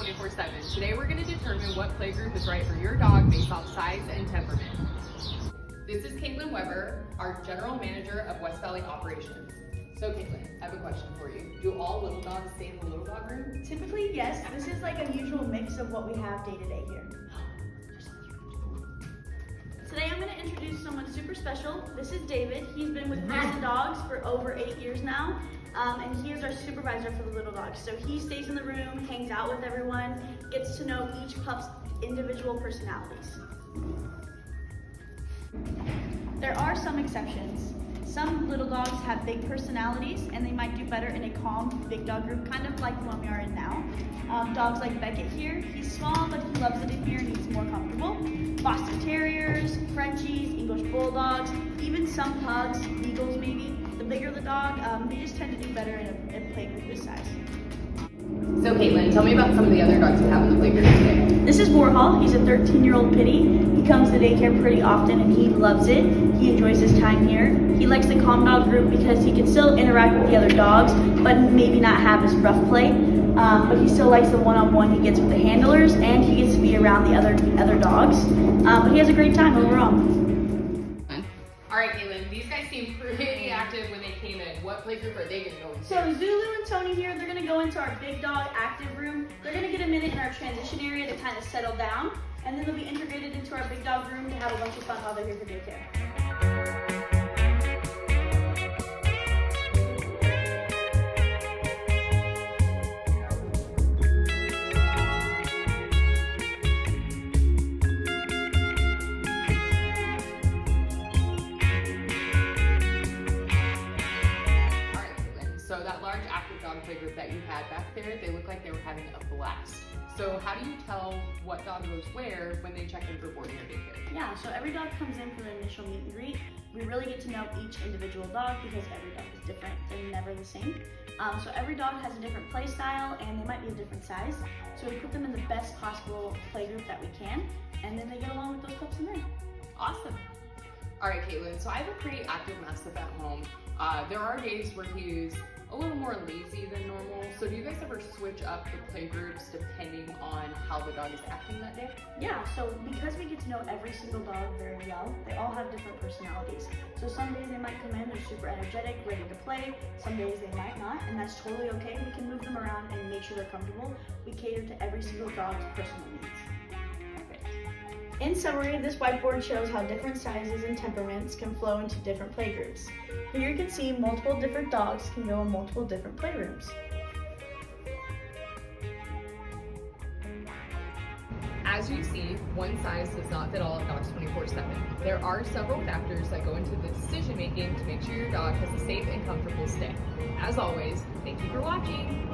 24/7. Today we're going to determine what playgroup is right for your dog based off size and temperament. This is Caitlin Weber, our General Manager of West Valley Operations. So Caitlin, I have a question for you. Do all little dogs stay in the little dog room? Typically, yes. This is like a usual mix of what we have day to day here. Today I'm going to introduce someone super special. This is David. He's been with Pizza Dogs for over 8 years now. And he is our supervisor for the little dogs. So he stays in the room, hangs out with everyone, gets to know each pup's individual personalities. There are some exceptions. Some little dogs have big personalities and they might do better in a calm, big dog group, kind of like the one we are in now. Dogs like Becca here, he's small, but he loves it in here and he's more comfortable. Boston Terriers, Frenchies, English Bulldogs, even some pugs, beagles maybe. The bigger the dog, they just tend to do better in a playgroup this size. So Caitlin, tell me about some of the other dogs you have in the playgroup today. This is Warhol. He's a 13-year-old pitty. He comes to daycare pretty often and he loves it. He enjoys his time here. He likes the calm dog group because he can still interact with the other dogs, but maybe not have as rough play. But he still likes the one-on-one he gets with the handlers, and he gets to be around the other dogs. But he has a great time overall. All right, Caitlin, these guys seem pretty active when they came in. What playgroup are they going to go into? So Zulu and Tony here, they're going to go into our big dog active room. They're going to get a minute in our transition area to kind of settle down, and then they'll be integrated into our big dog room to have a bunch of fun while they're here for daycare. So that large active dog playgroup that you had back there, they look like they were having a blast. So how do you tell what dog goes where when they check in for boarding or daycare? Yeah, so every dog comes in for the initial meet and greet. We really get to know each individual dog because every dog is different. They're never the same. So every dog has a different play style and they might be a different size. So we put them in the best possible playgroup that we can, and then they get along with those pups in there. Awesome. All right, Caitlin, so I have a pretty active mastiff at home. There are days where he's a little more lazy than normal. So do you guys ever switch up the playgroups depending on how the dog is acting that day? Yeah, so because we get to know every single dog very well, they all have different personalities. So some days they might come in, they're super energetic, ready to play. Some days they might not, and that's totally okay. We can move them around and make sure they're comfortable. We cater to every single dog's personal needs. In summary, this whiteboard shows how different sizes and temperaments can flow into different playgroups. Here you can see multiple different dogs can go in multiple different playrooms. As you see, one size does not fit all of dogs 24/7. There are several factors that go into the decision making to make sure your dog has a safe and comfortable stay. As always, thank you for watching.